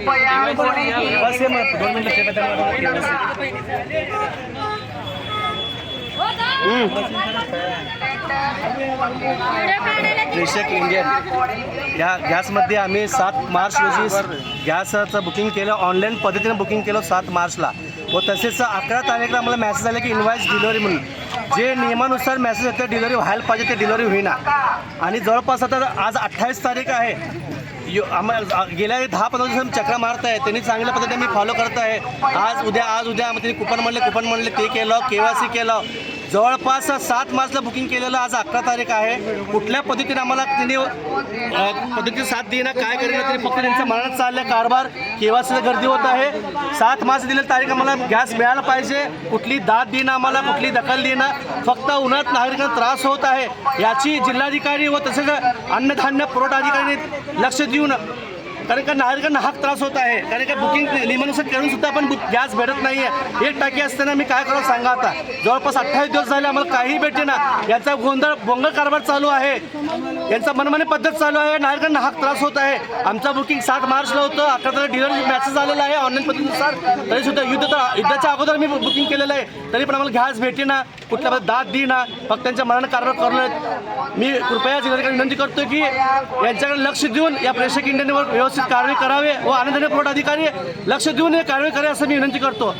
पहिला बस हे मग 2 मिनिटं प्रेषक इंडियन या गॅसमध्ये आम्ही 7 मार्च रोजी गॅसचं बुकिंग केलं, ऑनलाईन पद्धतीने बुकिंग केलं 7 मार्चला व तसेच 11 तारीखला आम्हाला मेसेज आला की इनवाईस डिलिव्हरी म्हणून. जे नियमानुसार मेसेज येतं डिलिव्हरी व्हायला पाहिजे ते डिलिव्हरी होईना आणि जवळपास आता आज 28 तारीख आहे. आम्हाला गेल्या 10-15 दिवस चक्रा मारत आहे. त्यांनी चांगल्या पद्धतीने मी फॉलो करत आहे. आज उद्या त्यांनी कुपन म्हणले ते केलं, KYC केलं. जवळपास 7 मार्चला बुकिंग केलेलं, आज 11 तारीख आहे. कुठल्या पद्धतीने आम्हाला त्यांनी पद्धतीने साथ देणं काय करेल तरी फक्त त्यांच्या मनात चाललं कारभार. KYCला गर्दी होत आहे. 7 मार्च दिलेली तारीख आम्हाला गॅस मिळायला पाहिजे. कुठली दाद देणं आम्हाला, कुठली दखल देणं, फक्त उन्हात नागरिकांना त्रास होत आहे याची जिल्हाधिकारी व तसेच अन्नधान्य पुरवठा अधिकाऱ्यांनी लक्ष देऊन, कारण का नागरिकांना हाक त्रास होत आहे. कारण का बुकिंग नियमानुसार करून सुद्धा आपण गॅस भेटत नाही आहे. 1 टाकी असताना मी काय करावं सांगा. आता जवळपास 28 दिवस झाले आम्हाला काही भेटे ना. याचा बोंगळ कारभार चालू आहे, यांचा मनमानी पद्धत चालू आहे. नागरिकांना हाक त्रास होत आहे. आमचं बुकिंग 7 मार्चला होतं, 11 तारीख डिलिव्हरी मेसेज आलेला आहे ऑनलाईन पद्धतीनुसार. तरी सुद्धा युद्धाच्या अगोदर मी बुकिंग केलेलं आहे, तरी पण आम्हाला गॅस भेटे ना, कुठल्या दाद देईना, फक्त त्यांच्या मनानं कारभार करू. मी कृपया जिल्हाधिकारी विनंती करतो की यांच्याकडे लक्ष देऊन या प्रेषक इंडियनवर व्यवस्थित कारवाई करावे व अन्नधान्य पुरवठा अधिकारी लक्ष देऊन कारवाई करावी असं मी विनंती करतो.